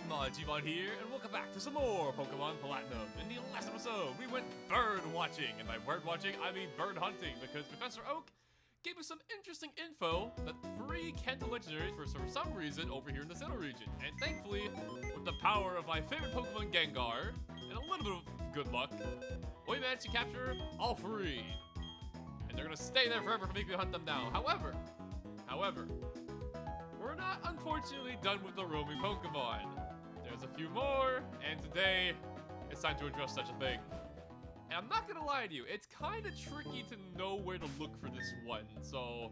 Gmod here, and welcome back to some more Pokemon Platinum. In the last episode, we went bird watching, and by bird watching, I mean bird hunting, because Professor Oak gave us some interesting info that 3 Kanto legendaries for some reason over here in the Sinnoh region. And thankfully, with the power of my favorite Pokemon Gengar, and a little bit of good luck, we managed to capture all 3. And they're gonna stay there forever for me to hunt them down. However, we're not unfortunately done with the roaming Pokemon. There's a few more, and today, it's time to address such a thing. And I'm not gonna lie to you, it's kind of tricky to know where to look for this one, so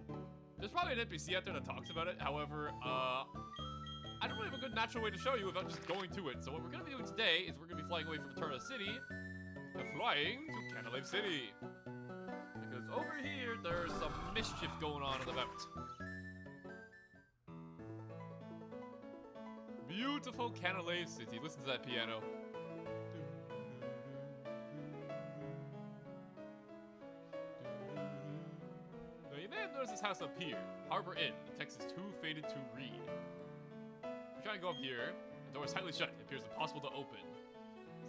there's probably an NPC out there that talks about it. However, I don't really have a good natural way to show you without just going to it. So what we're gonna be doing today is we're gonna be flying away from Eterna City and flying to Canalave City. Because over here, there's some mischief going on in the bout. Beautiful Canalave City. Listen to that piano. Now you may have noticed this house up here, Harbor Inn. The text is too faded to read. We're trying to go up here. The door is tightly shut. It appears impossible to open.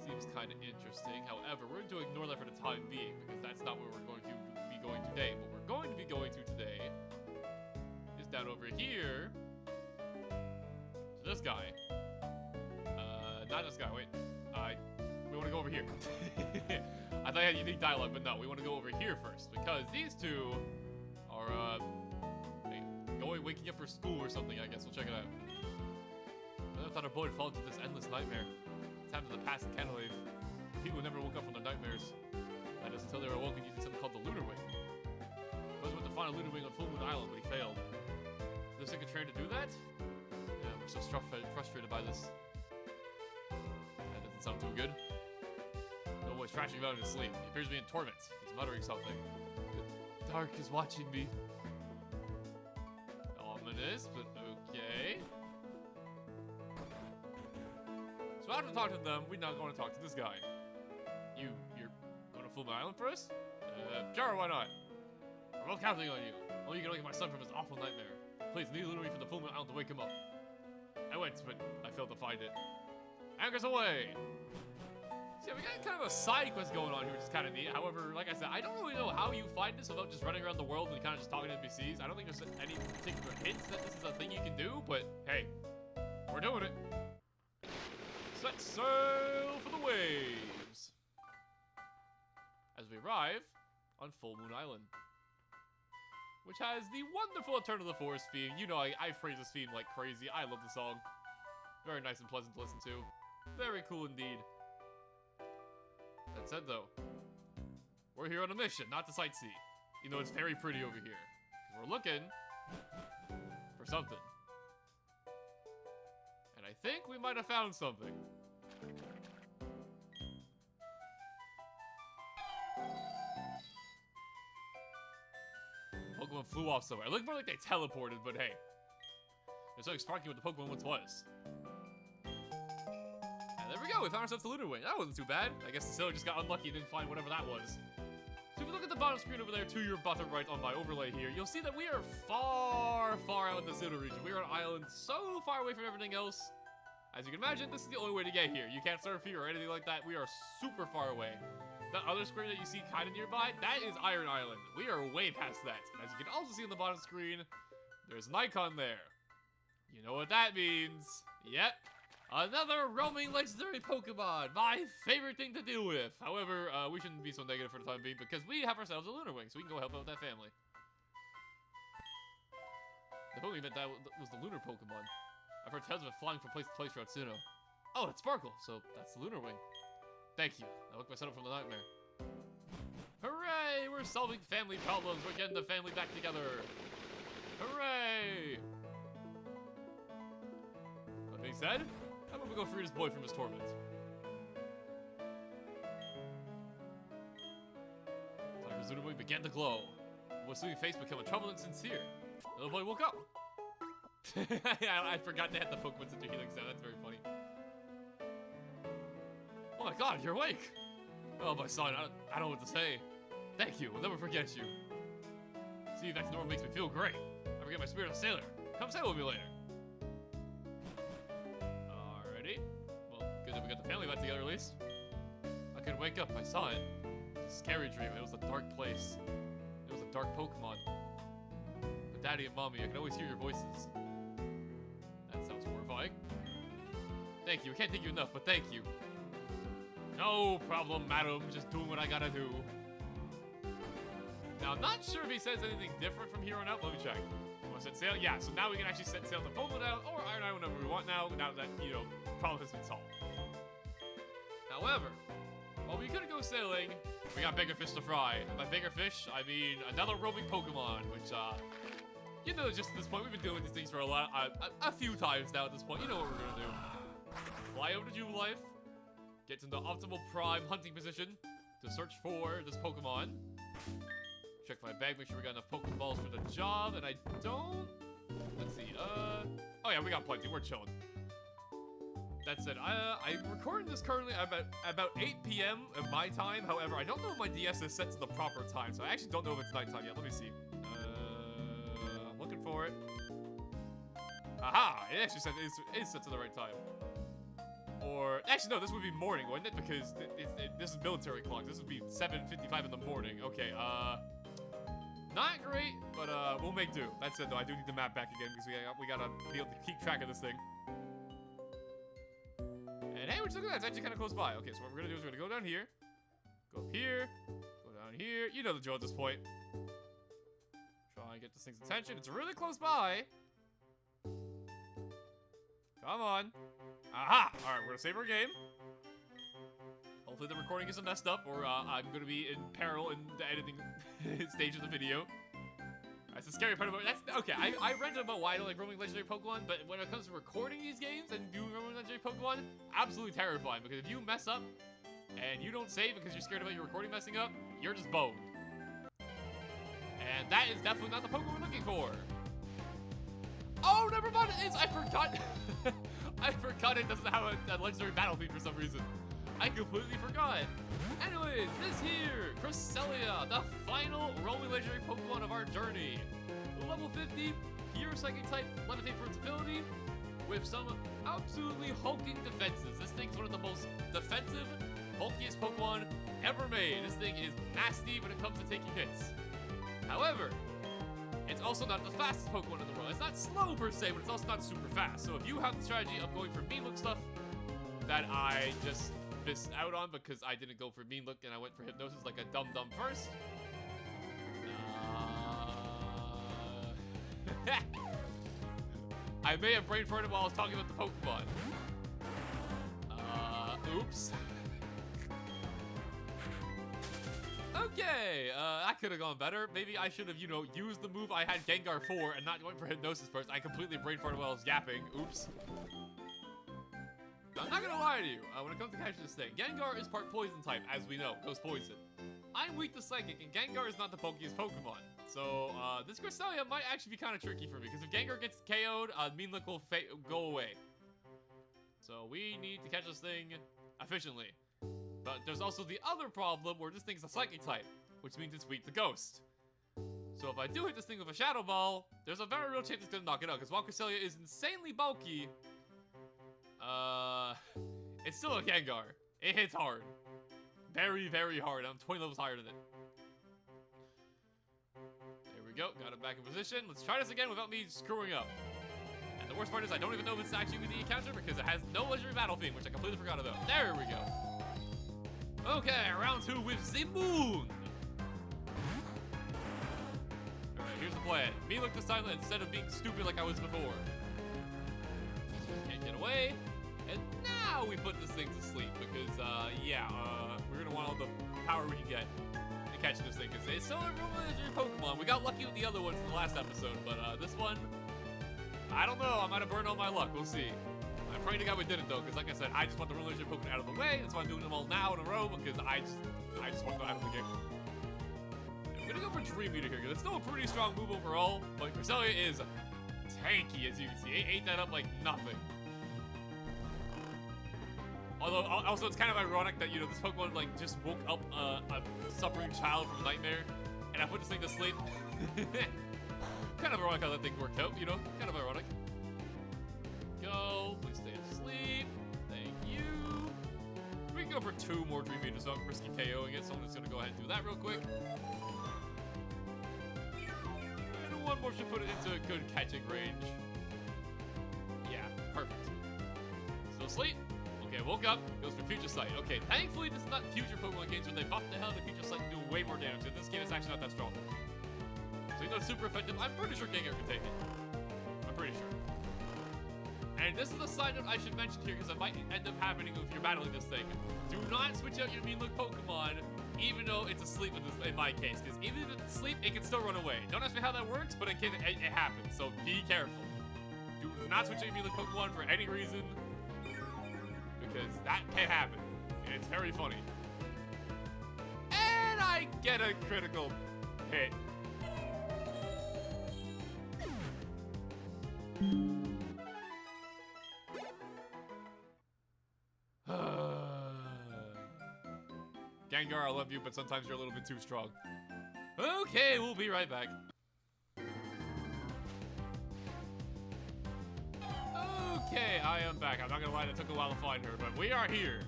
Seems kind of interesting. However, we're going to ignore that for the time being because that's not where we're going to be going today. What we're going to be going to today is down over here. This guy. Not this guy, wait. We want to go over here. I thought I had unique dialogue, but no, we want to go over here first, because these two are, waking up for school or something, I guess. We'll check it out. I never thought a boy would fall into this endless nightmare. It's happened in the past in Canalave. People never woke up from their nightmares. That is until they were awoken using something called the Lunar Wing. Rose went to find a Lunar Wing on Full Moon Island, but he failed. Does he train to do that? I'm so frustrated by this. That doesn't sound too good. No boy's thrashing about in his sleep. He appears to be in torment. He's muttering something. The dark is watching me. Ominous, but okay. So after talking to them, we're not going to talk to this guy. You're going to Full Moon Island for us? Sure, why not? We're both counting on you. Only you can wake my son from his awful nightmare. Please, need a little way from the Full Moon Island to wake him up. I went, but I failed to find it. Anchors away! So yeah, we got kind of a side quest going on here, which is kind of neat. However, like I said, I don't really know how you find this without just running around the world and kind of just talking to NPCs. I don't think there's any particular hints that this is a thing you can do, but hey, we're doing it. Set sail for the waves! As we arrive on Full Moon Island, which has the wonderful Eterna of the Forest theme. You know, I praise this theme like crazy. I love the song. Very nice and pleasant to listen to. Very cool indeed. That said, though, we're here on a mission, not to sightsee. You know, it's very pretty over here. We're looking for something. And I think we might have found something. Pokemon flew off somewhere. It looked more like they teleported, but hey. There's something sparking what the Pokemon once was. And there we go, we found ourselves the Lunar Wing. That wasn't too bad. I guess the Sinnoh just got unlucky and didn't find whatever that was. So if you look at the bottom screen over there to your bottom right on my overlay here, you'll see that we are far, far out in the Sinnoh region. We are on an island so far away from everything else. As you can imagine, this is the only way to get here. You can't surf here or anything like that. We are super far away. That other screen that you see kind of nearby, that is Iron Island. We are way past that. And as you can also see on the bottom screen, there's an icon there. You know what that means. Yep. Another roaming legendary Pokemon. My favorite thing to deal with. However, we shouldn't be so negative for the time being because we have ourselves a Lunar Wing, so we can go help out with that family. The Pokemon meant that was the Lunar Pokemon. I've heard tales of it flying from place to place throughout Sinnoh. Oh, it's Sparkle, so that's the Lunar Wing. Thank you. I woke my son up from the nightmare. Hooray! We're solving family problems. We're getting the family back together. Hooray! That being said, how about we go free this boy from his torment? Tiger's Lunar Wing began to glow. His sweet face became a troubled and sincere. The little boy woke up. I forgot to hit the Pokemon Center healing sound. That's very funny. Oh my god, you're awake! Oh, my son, I don't know what to say. Thank you, we'll never forget you. See, that normal makes me feel great. I forget my spirit of sailor. Come sail with me later. Alrighty. that we got the family back together at least. I couldn't wake up. I saw it. It was a scary dream. It was a dark place. It was a dark Pokemon. But Daddy and Mommy, I can always hear your voices. That sounds horrifying. Thank you. I can't thank you enough, but thank you. No problem, madam. Just doing what I gotta do. Now, I'm not sure if he says anything different from here on out. Let me check. Want to set sail? Yeah, so now we can actually set sail to Pokemon now, or Iron Island whenever we want now that, you know, problem has been solved. However, while we couldn't go sailing, we got bigger fish to fry. And by bigger fish, I mean another roaming Pokemon, which, you know, just at this point, we've been doing these things for a few times now at this point. You know what we're gonna do. Fly over to Jubilife, get to the optimal prime hunting position to search for this Pokemon. Check my bag, make sure we got enough Pokeballs for the job, and I don't... Let's see, oh yeah, we got plenty, we're chilling. That said, I'm recording this currently about 8 p.m. of my time. However, I don't know if my DS is set to the proper time, so I actually don't know if it's nighttime yet. Let me see. I'm looking for it. Aha! It actually said it is set to the right time. Or, actually no, this would be morning, wouldn't it? Because this is military clock. This would be 7:55 in the morning. Okay, not great, but we'll make do. That said though, I do need the map back again because we gotta be able to keep track of this thing. And hey, look at that, it's actually kind of close by. Okay, so what we're gonna do is we're gonna go down here, go up here, go down here. You know the drill at this point. Try and get this thing's attention. It's really close by. Come on. Aha! Alright, we're gonna save our game. Hopefully the recording isn't messed up, or I'm gonna be in peril in the editing stage of the video. That's the scary part about it. That's okay. I read about why I don't like roaming legendary Pokemon, but when it comes to recording these games and doing roaming legendary Pokemon, absolutely terrifying. Because if you mess up and you don't save because you're scared about your recording messing up, you're just boned. And that is definitely not the Pokemon we're looking for. Oh, never mind. I forgot. I forgot it doesn't have a legendary battle feat for some reason. I completely forgot. Anyways, this here, Cresselia, the final roaming legendary Pokemon of our journey. Level 50, pure psychic type, levitate for its ability, with some absolutely hulking defenses. This thing's one of the most defensive, bulkiest Pokemon ever made. This thing is nasty when it comes to taking hits. However, it's also not the fastest Pokemon in the world. It's not slow per se, but it's also not super fast. So if you have the strategy of going for mean look stuff that I just missed out on because I didn't go for mean look and I went for hypnosis like a dum-dum first. I may have brain farted while I was talking about the Pokemon. Oops. Okay, that could have gone better. Maybe I should have, you know, used the move I had Gengar for and not going for hypnosis first. I completely brain farted while I was yapping. Oops. I'm not gonna lie to you, when it comes to catching this thing, Gengar is part poison type, as we know, goes poison. I'm weak to psychic, and Gengar is not the bulkiest Pokemon. So, this Cresselia might actually be kind of tricky for me, because if Gengar gets KO'd, Mean Look will go away. So, we need to catch this thing efficiently. But there's also the other problem where this thing's a psychic type, which means it's weak to Ghost. So if I do hit this thing with a Shadow Ball, there's a very real chance it's gonna knock it out, because while Cresselia is insanely bulky, it's still a Gengar. It hits hard. Very, very hard. I'm 20 levels higher than it. There we go. Got it back in position. Let's try this again without me screwing up. And the worst part is I don't even know if it's actually with the encounter because it has no legendary battle theme, which I completely forgot about. There we go. Okay, round 2 with the Moon. Alright, here's the plan. Me look this time instead of being stupid like I was before. Can't get away. And now we put this thing to sleep because, we're gonna want all the power we can get to catch this thing because it's still a real legendary Pokemon. We got lucky with the other ones in the last episode, but this one, I don't know. I might have burned all my luck. We'll see. I'm praying to God we didn't though, because like I said, I just want the real legendary Pokemon out of the way. That's why I'm doing them all now in a row because I just want them out of the game. I'm gonna go for Dream Eater here because it's still a pretty strong move overall, but Cresselia is tanky as you can see. It ate that up like nothing. Although, also, it's kind of ironic that, you know, this Pokemon, like, just woke up a suffering child from a nightmare, and I put this thing to sleep. Kind of ironic how that thing worked out, you know? Kind of ironic. Go. Please stay asleep. Thank you. for 2 more Dream Eaters, so I'm risky KOing it, so I'm just gonna go ahead and do that real quick. And 1 more should put it into a good catching range. Yeah, perfect. Still asleep? Okay, woke up, goes for Future Sight. Okay, thankfully this is not future Pokemon games where they buff the hell out of Future Sight and do way more damage. In this game, it's actually not that strong. So you know it's super effective. I'm pretty sure Gengar can take it. I'm pretty sure. And this is a sign that I should mention here because it might end up happening if you're battling this thing. Do not switch out your mean look Pokemon, even though it's asleep in my case. Because even if it's asleep, it can still run away. Don't ask me how that works, but it happens. So be careful. Do not switch out your mean look Pokemon for any reason. Because that can happen. And it's very funny. And I get a critical hit. Gengar, I love you, but sometimes you're a little bit too strong. Okay, we'll be right back. Okay, I am back. I'm not gonna lie, it took a while to find her, but we are here.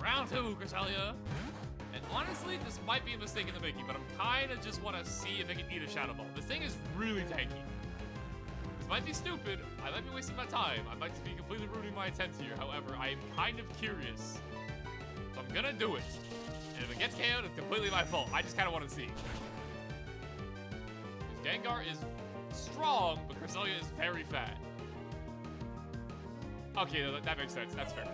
Round 2, Cresselia. And honestly, this might be a mistake in the making, but I'm kinda just wanna see if I can eat a Shadow Ball. This thing is really tanky. This might be stupid. I might be wasting my time. I might just be completely ruining my attempt here. However, I am kind of curious. So I'm gonna do it. And if it gets KO'd, it's completely my fault. I just kind of want to see. Because Gengar is strong, but Cresselia is very fat. Okay, that makes sense. That's fair.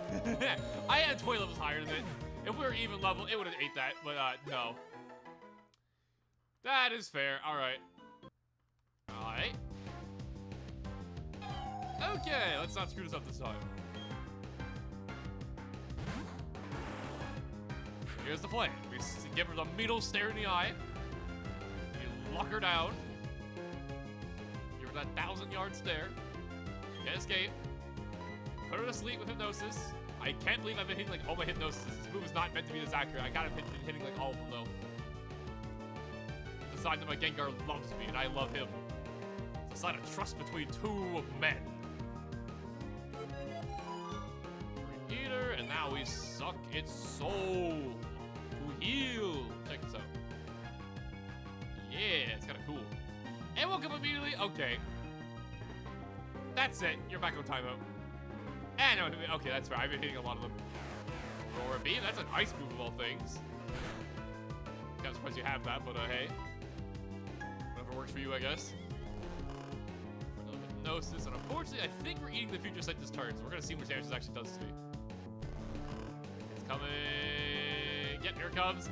I had 20 levels higher than it. If we were even level, it would have ate that, but no. That is fair. All right. All right. Okay, let's not screw this up this time. Here's the plan. We give her the middle stare in the eye. We lock her down. Give her that 1,000-yard stare. Get escape. Put her to sleep with hypnosis. I can't believe I've been hitting like all my hypnosis. This move is not meant to be this accurate. I gotta been hitting like all of them though. It's a sign that my Gengar loves me and I love him. It's a sign of trust between 2 men. Eater, and now we suck its soul to heal. Check this out. Yeah, it's kind of cool. And woke up immediately. Okay. That's it. You're back on timeout. And okay, that's right. I've been hitting a lot of them. Aurora Beam. That's an ice move of all things. Kind of surprised you have that, but hey, whatever works for you, I guess. For the hypnosis, and unfortunately, I think we're eating the Future Sight this turn, so we're gonna see what damage this actually does to me. It's coming. Yep, here it comes.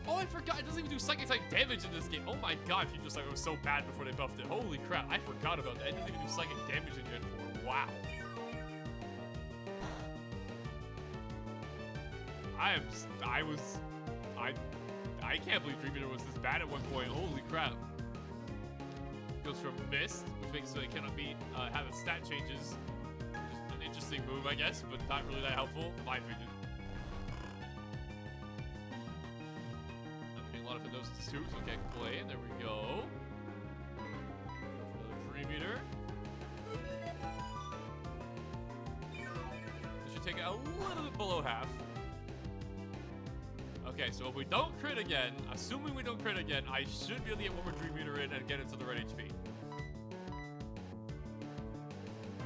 Oh, I forgot. It doesn't even do psychic type damage in this game. Oh my god, Future Sight was so bad before they buffed it. Holy crap, I forgot about that. It doesn't even do psychic damage in Gen 4. Wow. I can't believe Dream Eater was this bad at one point. Holy crap. Goes from Mist, which makes so it cannot be, have its stat changes. Just an interesting move, I guess, but not really that helpful, in my opinion. I'm hitting a lot of hypnosis too, so okay, play, and there we go. Another Dream Eater. This should take it a little bit below half. Okay, so if we don't crit again, assuming we don't crit again, I should be able to get one more Dream Eater in and get into the red HP.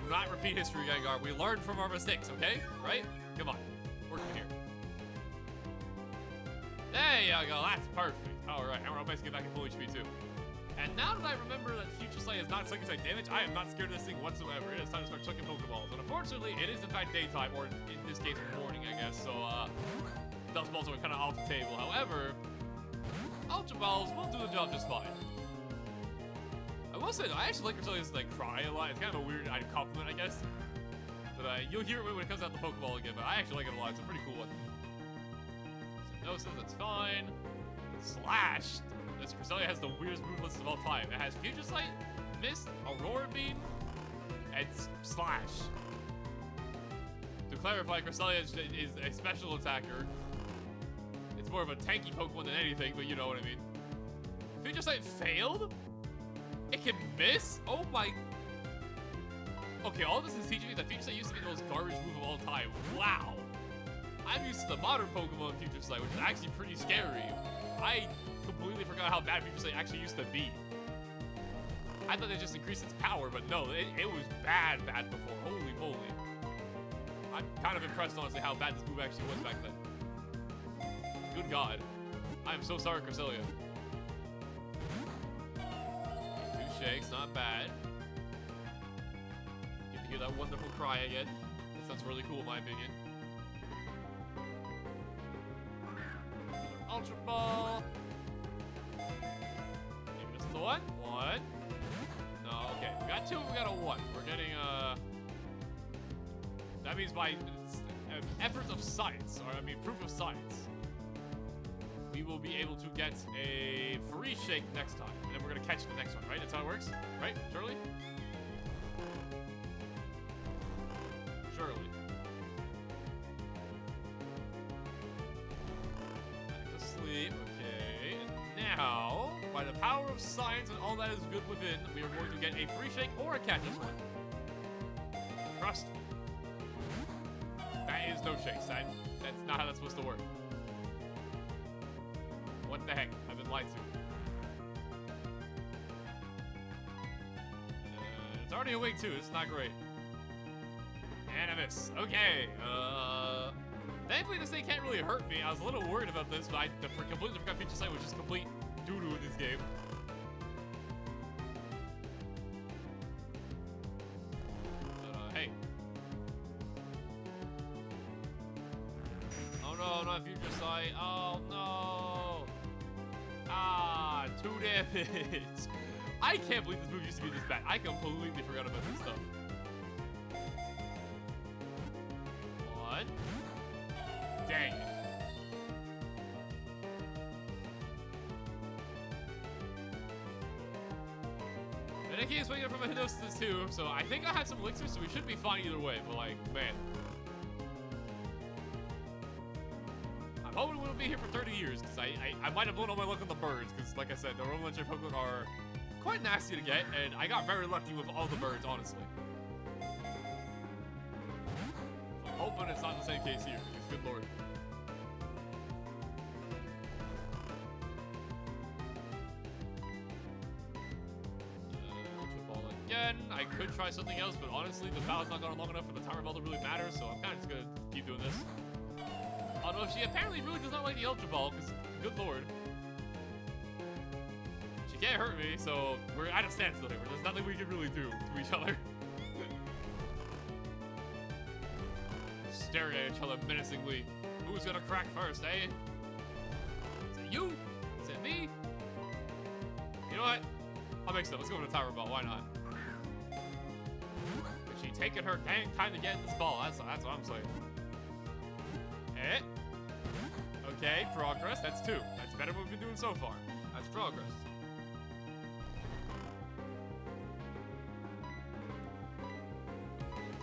Do not repeat history, Gengar. We learned from our mistakes, okay? Right? Come on. Working here. There you go. That's perfect. All right. Now we're about to get back in full HP, too. And now that I remember that Future Sight is not psychic type damage, I am not scared of this thing whatsoever. It is time to start chucking Pokeballs. And unfortunately, it is in fact daytime, or in this case, morning, I guess. So, Dust Balls are kind of off the table. However, Ultra Balls will do the job just fine. I will say, though, I actually like Cresselia's like cry a lot. It's kind of a weird compliment, I guess. But you'll hear it when it comes out the Pokeball again. But I actually like it a lot. It's a pretty cool one. Hypnosis, that's fine. Slash. This Cresselia has the weirdest move list of all time. It has Future Sight, Mist, Aurora Beam, and Slash. To clarify, Cresselia is a special attacker. It's more of a tanky Pokemon than anything, but you know what I mean. Future Sight failed? It can miss? Oh my... Okay, all this is teaching me that Future Sight used to be the most garbage move of all time. Wow. I'm used to the modern Pokemon Future Sight, which is actually pretty scary. I completely forgot how bad Future Sight actually used to be. I thought it just increased its power, but no, it was bad before. Holy moly. I'm kind of impressed, honestly, how bad this move actually was back then. Good God. I am so sorry, Cresselia. 2 shakes, not bad. Get to hear that wonderful cry again. That sounds really cool in my opinion. Ultra Ball. Maybe this is the one? One. No, okay. We got 2, we got a 1. We're getting, that means by efforts of science, or I mean proof of science, we will be able to get a free shake next time. And then we're gonna catch the next one, right? That's how it works? Right, Shirley? Surely. Back to sleep, okay. And now, by the power of science and all that is good within, we are going to get a free shake or a catch this one. Trust me. That is no shakes. That's not how that's supposed to work. What the heck? I've been lied to. It's already awake too. It's not great. And I miss. Okay. Thankfully this thing can't really hurt me. I was a little worried about this, but I completely forgot Future Sight was just complete doo-doo in this game. Hey. Oh no, not Future Sight. Oh no. Ah, 2 damage. I can't believe this move used to be this bad. I completely forgot about this stuff. 1. Dang it. And I keep swinging from a Hypnosis too, so I think I have some elixirs, so we should be fine either way, but like, man. I'm hoping we'll be here for 30 years, because I might have blown all my luck on the birds, because like I said, the Roman Legendary Pokemon are quite nasty to get, and I got very lucky with all the birds, honestly. So I'm hoping it's not the same case here, because good lord. Ultra Ball again. I could try something else, but honestly, the battle's not gone long enough for the Tower Ball to really matter, so I'm kind of just gonna keep doing this. Although she apparently really does not like the Ultra Ball, because good lord. She can't hurt me, so we're at a standstill here. There's nothing we can really do to each other. Staring at each other menacingly. Who's gonna crack first, eh? Is it you? Is it me? You know what? I'll mix it up. Let's go with the Tower Ball. Why not? Is she taking her dang time to get in this ball? That's what I'm saying. Eh? Okay, progress. That's 2. That's better than we've been doing so far. That's progress.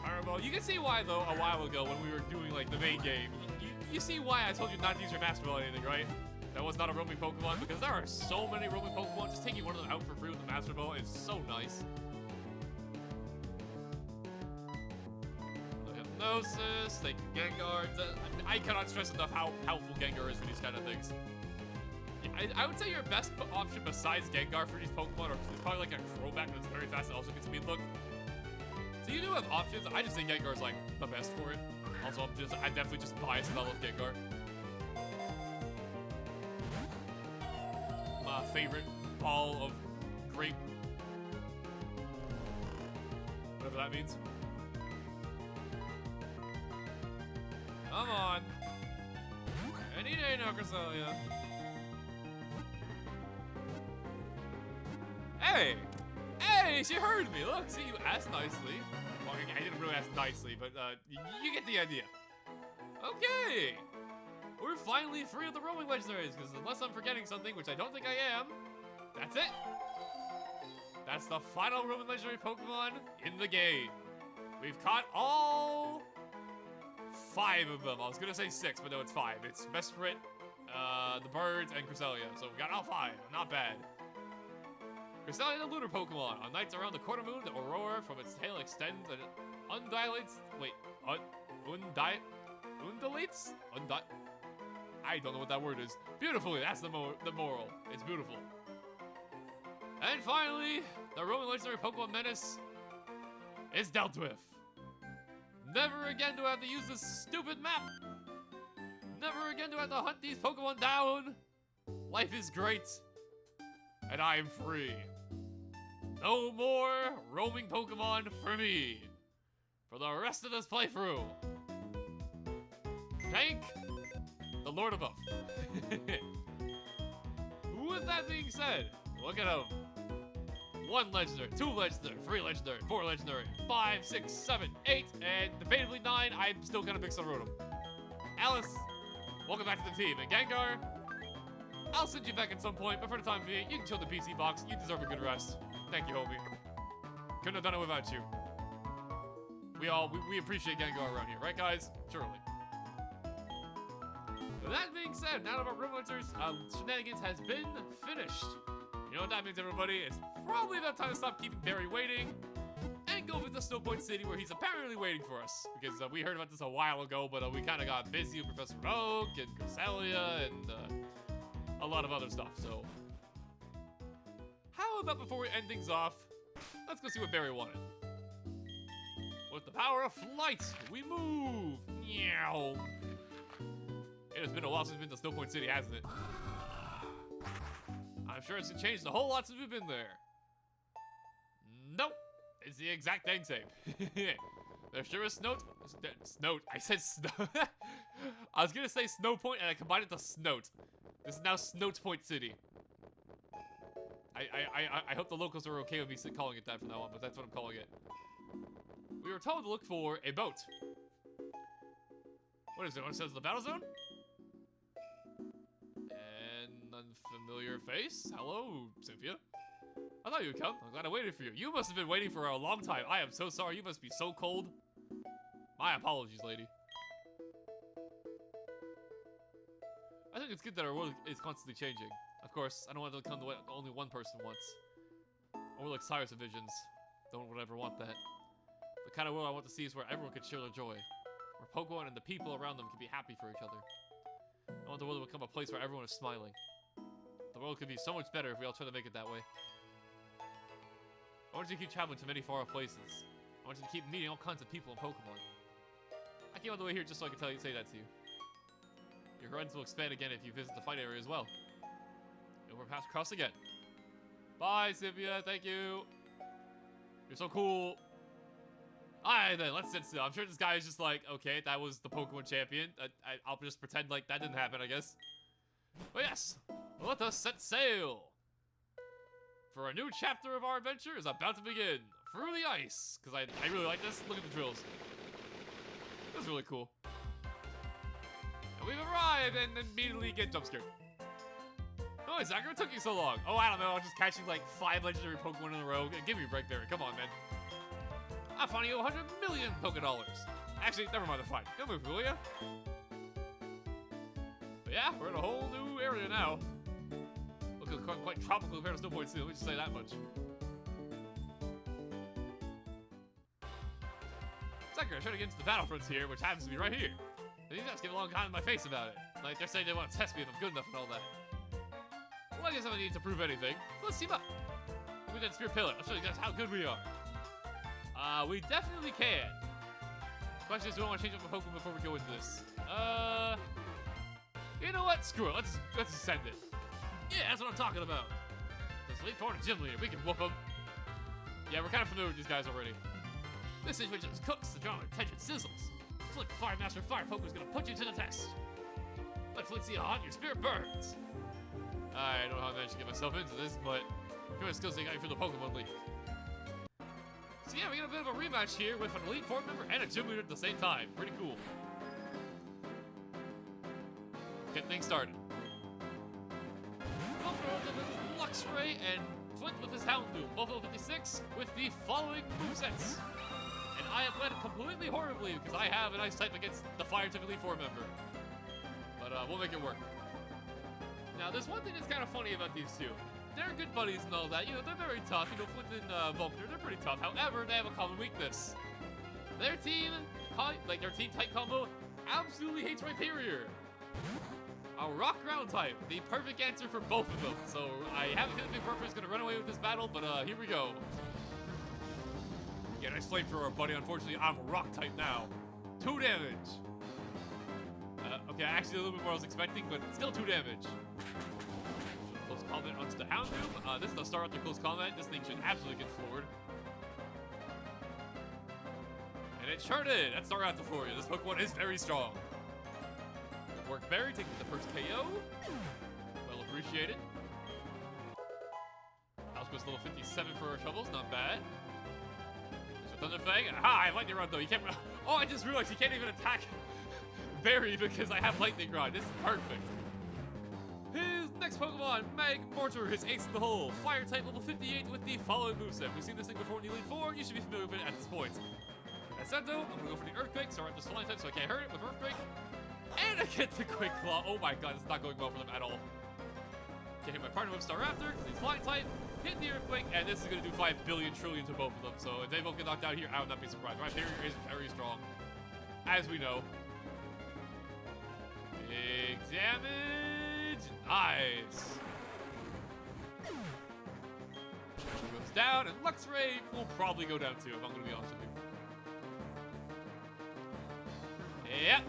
Fireball. You can see why, though, a while ago when we were doing, like, the main game. You see why I told you not to use your Master Ball or anything, right? That was not a roaming Pokemon, because there are so many roaming Pokemon. Just taking one of them out for free with the Master Ball is so nice. Hypnosis, thank you, Gengar. I cannot stress enough how helpful Gengar is for these kind of things. I would say your best option besides Gengar for these Pokemon is probably like a Crobat that's very fast and also can speed look. So you do have options. I just think Gengar's like the best for it. Also, I'm definitely just biased and I love Gengar. My favorite ball of grape. Whatever that means. Come on. Any day now, Cresselia. Hey! Hey, she heard me. Look, see, you asked nicely. Well, I didn't really ask nicely, but you get the idea. Okay. We're finally free of the roaming legendaries, because unless I'm forgetting something, which I don't think I am, that's it. That's the final roaming legendary Pokemon in the game. We've caught all 5 of them. I was gonna say 6, but no, it's 5. It's Mesprit, the birds, and Cresselia. So we got all 5. Not bad. Cresselia the lunar Pokemon. On nights around the quarter moon, the aurora from its tail extends and undulates. Wait, undulates? I don't know what that word is. Beautifully, that's the moral. It's beautiful. And finally, the Roman legendary Pokemon menace is dealt with. Never again do I have to use this stupid map. Never again do I have to hunt these Pokemon down. Life is great. And I am free. No more roaming Pokemon for me. For the rest of this playthrough. Thank the Lord above. With that being said, look at him. 1 legendary, 2 legendary, 3 legendary, 4 legendary, 5, 6, 7, 8, and debatably 9. I'm still gonna mix on Rotom. Alice, welcome back to the team. And Gengar, I'll send you back at some point, but for the time being, you can chill the PC box. You deserve a good rest. Thank you, homie. Couldn't have done it without you. We appreciate Gengar around here, right, guys? Surely. With that being said, now that our Room Hunters shenanigans has been finished. You know what that means, everybody? It's probably about time to stop keeping Barry waiting and go visit Snow Point City, where he's apparently waiting for us. Because we heard about this a while ago, but we kind of got busy with Professor Oak and Cresselia and a lot of other stuff. So, how about before we end things off, let's go see what Barry wanted. With the power of flight, we move. Meow. It has been a while since we've been to Snow Point City, hasn't it? I'm sure it's changed a whole lot since we've been there. Nope. It's the exact thing same. There sure is Snout. I said Snow. I was gonna say Snow Point and I combined it to Snout. This is now Snout Point City. I hope the locals are okay with me calling it that from now on, but that's what I'm calling it. We were told to look for a boat. What is it? What it says the battle zone? Unfamiliar face? Hello, Cynthia. I thought you would come. I'm glad I waited for you. You must have been waiting for a long time. I am so sorry. You must be so cold. My apologies, lady. I think it's good that our world is constantly changing. Of course, I don't want it to come to what only one person wants. Or like Cyrus Visions. Don't ever want that. The kind of world I want to see is where everyone can share their joy. Where Pokemon and the people around them can be happy for each other. I want the world to become a place where everyone is smiling. The world could be so much better if we all try to make it that way. I want you to keep traveling to many far-off places. I want you to keep meeting all kinds of people and Pokemon. I came all the way here just so I could say that to you. Your horizons will expand again if you visit the fight area as well. And we're past cross again. Bye, Cynthia. Thank you. You're so cool. Alright then, let's sit still. I'm sure this guy is just like, okay, that was the Pokemon champion. I'll just pretend like that didn't happen, I guess. But yes, let us set sail. For a new chapter of our adventure is about to begin. Through the ice. Because I really like this. Look at the drills. That's really cool. And we've arrived and immediately get jump scared. Oh, Sakura, it took you so long. Oh, I don't know. I'm just catching like 5 legendary Pokemon in a row. Give me a break there. Come on, man. I'm finding you 100 million Pokedollars. Actually, never mind the fight. Go move, will ya? But yeah, we're in a whole new area now. Looks quite tropical compared to Snow Point City. Let me just say that much. Sakura trying to get into the battlefronts here, which happens to be right here. And these guys give a long time in my face about it. Like they're saying they want to test me if I'm good enough and all that. Well, I guess I don't need to prove anything. Let's team up. Look at that Spear Pillar. I'll show you guys how good we are. We definitely can. Question is, do I want to change up my Pokemon before we go into this? You know what? Screw it. Let's send it. Yeah, that's what I'm talking about. Let's leap forward to Gym Leader. We can whoop him. Yeah, we're kind of familiar with these guys already. This situation just cooks. The drama tension sizzles. Flick Fire Master Fire Pokemon's gonna put you to the test. Let Flick see how hot your spirit burns. I don't know how I managed to get myself into this, but human skills they got you for the Pokemon League. So yeah, we got a bit of a rematch here with an Elite Four member and a Gym Leader at the same time. Pretty cool. Get things started. Buffalo with his Luxray and Flint with his Houndoom. Buffalo 56 with the following movesets. And I have led completely horribly because I have an Ice type against the Fire type Elite Four member. But we'll make it work. Now, there's one thing that's kind of funny about these two. they're good buddies and all that. You know, they're very tough. You know, Flint and Volkner, they're pretty tough. However, they have a common weakness. Their team, like their team type combo, absolutely hates Rhyperior. A rock ground type, the perfect answer for both of them. So I have a feeling Big Burper is going to run away with this battle, but here we go. Yeah, nice flamethrower, buddy. Unfortunately, I'm a rock type now. 2 damage. Okay, actually a little bit more I was expecting, but still 2 damage. Close combat onto the Houndoom. This is the start after close combat. This thing should absolutely get floored. And it sure did. That's Star Raptor for you. This Pokemon is very strong. Work Berry taking the first KO. Well appreciated. Alsquist level 57 for our shovels, not bad. There's a Thunder Fang. Aha, I have Lightning Rod though. You can't. Oh, I just realized you can't even attack Berry because I have Lightning Rod. This is perfect. His next Pokemon, Magmortar, his ace in the hole. Fire type level 58 with the following moveset. We've seen this thing before in Elite 4. You should be familiar with it at this point. Ascento, I'm gonna go for the Earthquake. Sorry, I'm just flying type, so I can't hurt it with Earthquake. And I get the Quick Claw. Oh my god, it's not going well for them at all. Can't hit my partner with Staraptor because he's flying type. Hit the Earthquake, and this is going to do 5 billion trillion to both of them. So if they both get knocked out here, I would not be surprised. Rhyperior is very strong, as we know. Big damage. Nice. Goes down, and Luxray will probably go down too, if I'm going to be honest with you. Yep.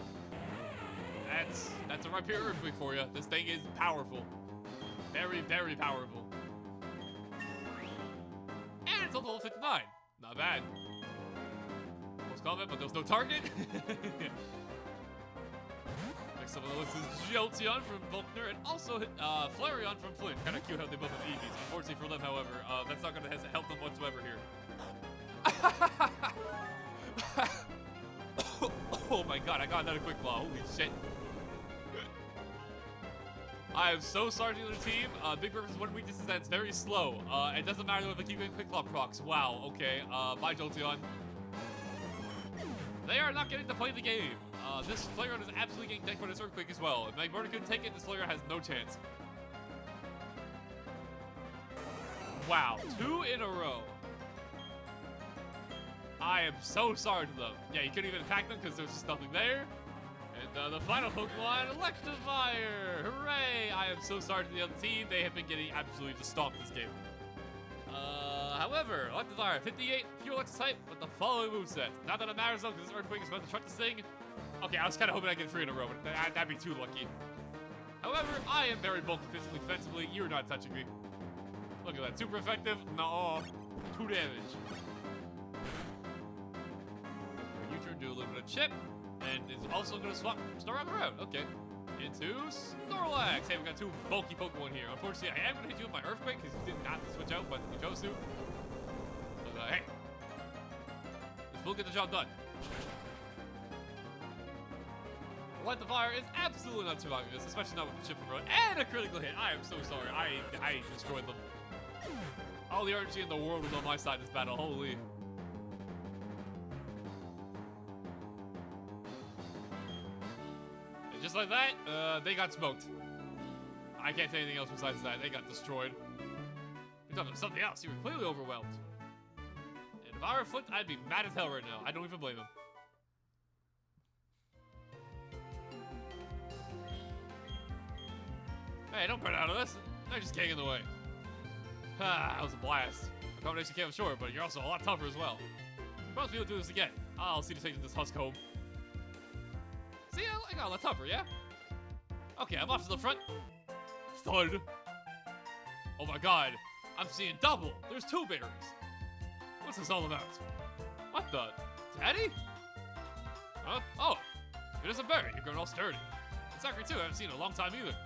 That's a Rhyperior Earthquake for you. This thing is powerful. Very, very powerful. And it's on level 59. Not bad. Close combat, but there's no target. Next up on the list is Jolteon from Volkner and also Flareon from Flint. Kind of cute how they both have EVs. Unfortunately for them, however, that's not going to help them whatsoever here. Oh my god, I got another Quick Claw. Holy shit. I am so sorry to the team. Big Burper's one weakness is that it's very slow. It doesn't matter if I keep getting Quick Claw procs. Wow, okay. Bye, Jolteon. They are not getting to play the game. This Flareon is absolutely getting decked by this Earthquake as well. If Magmortar couldn't take it, this Flareon has no chance. Wow, 2 in a row. I am so sorry to them. Yeah, you couldn't even attack them because there's just nothing there. And the final Pokemon, Electivire! Hooray! I am so sorry to the other team. They have been getting absolutely just stomped this game. However, Electivire, 58, pure Electric type with the following moveset. Not that it matters though, because this Earthquake is about to try this thing. Okay, I was kind of hoping I get 3 in a row, but that'd be too lucky. However, I am very bulky physically, defensively. You're not touching me. Look at that, super effective. No, 2 damage. U-turn, do a little bit of chip. And is also going to swap Staraptor around. Okay. Into Snorlax. Hey, we got 2 bulky Pokemon here. Unfortunately, I am going to hit you with my Earthquake because you did not switch out, but you chose to. But, hey. This will get the job done. Electivire is absolutely not surviving this, especially not with the chip from Road. And a critical hit. I am so sorry. I destroyed them. All the RNG in the world was on my side of this battle. Holy. Just like that, they got smoked. I can't say anything else besides that. They got destroyed. We thought there was something else. You were clearly overwhelmed. And if I were Flint, I'd be mad as hell right now. I don't even blame him. Hey, don't burn out of this. They're just getting in the way. Ah, that was a blast. The combination came up short, but you're also a lot tougher as well. Promise me you'll do this again. I'll see to take this husk home. See, I got a lot tougher, yeah? Okay, I'm off to the front. Thud. Oh my god, I'm seeing double. There's 2 berries. What's this all about? What the? Daddy? Huh? Oh, it is a berry. You're growing all sturdy. It's Zachary too. I haven't seen it in a long time either.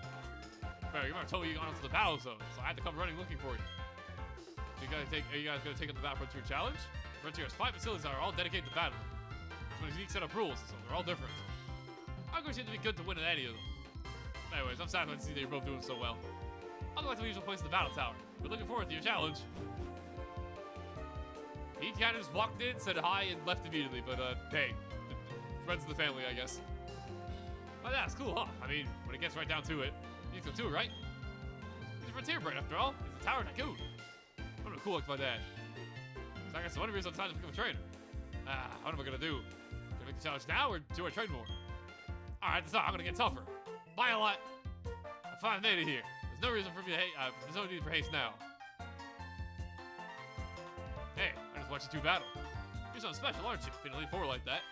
Berry, you remember told me you got onto the battle zone, so I had to come running looking for you. Are you guys gonna take up the Battle Frontier challenge? Frontier's 5 facilities are all dedicated to battle. There's a unique set of rules, so they're all different. I'm going to seem to be good to win at any of them. Anyways, I'm sad to see that you're both doing so well. I'll go back to the usual place in the battle tower. We're looking forward to your challenge. He kind of just walked in, said hi, and left immediately, but hey, friends of the family, I guess. But yeah, it's cool, huh? I mean, when it gets right down to it, you think so too, right? He's a frontier brain after all. He's a Tower Tycoon. What a cool look my dad. So I got some other reasons I'm to become a trainer. What am I gonna do? Gonna make the challenge now or do I train more? Alright, that's not. I'm gonna get tougher. Bye a lot. I finally made it here. There's no reason for me to hate. There's no need for haste now. Hey, I just watched you two battle. You're something special, aren't you? Feeling lean forward like that.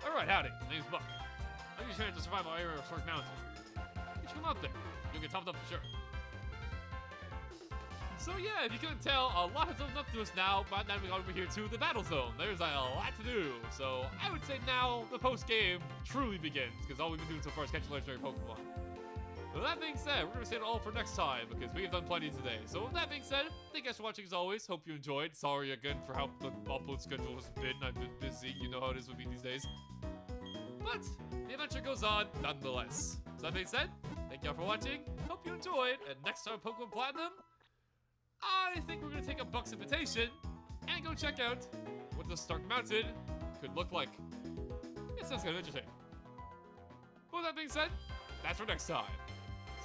Alright, howdy. My name's Buck. I'm just trying to survive my area of Shark Mountain. You should come up there. You'll get topped up for sure. So yeah, if you couldn't tell, a lot has opened up to us now, but now we got over here to the battle zone. There's a lot to do. So I would say now the post-game truly begins, because all we've been doing so far is catching legendary Pokemon. With that being said, we're going to save it all for next time, because we have done plenty today. So with that being said, thank you guys for watching as always. Hope you enjoyed. Sorry again for how the upload schedule has been. I've been busy. You know how it is with me these days. But the adventure goes on nonetheless. So that being said, thank y'all for watching. Hope you enjoyed. And next time Pokemon Platinum, I think we're going to take up Buck's invitation and go check out what the Stark Mountain could look like. It sounds kind of interesting. But with that being said, that's for next time.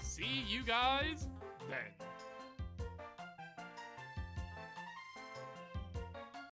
See you guys then.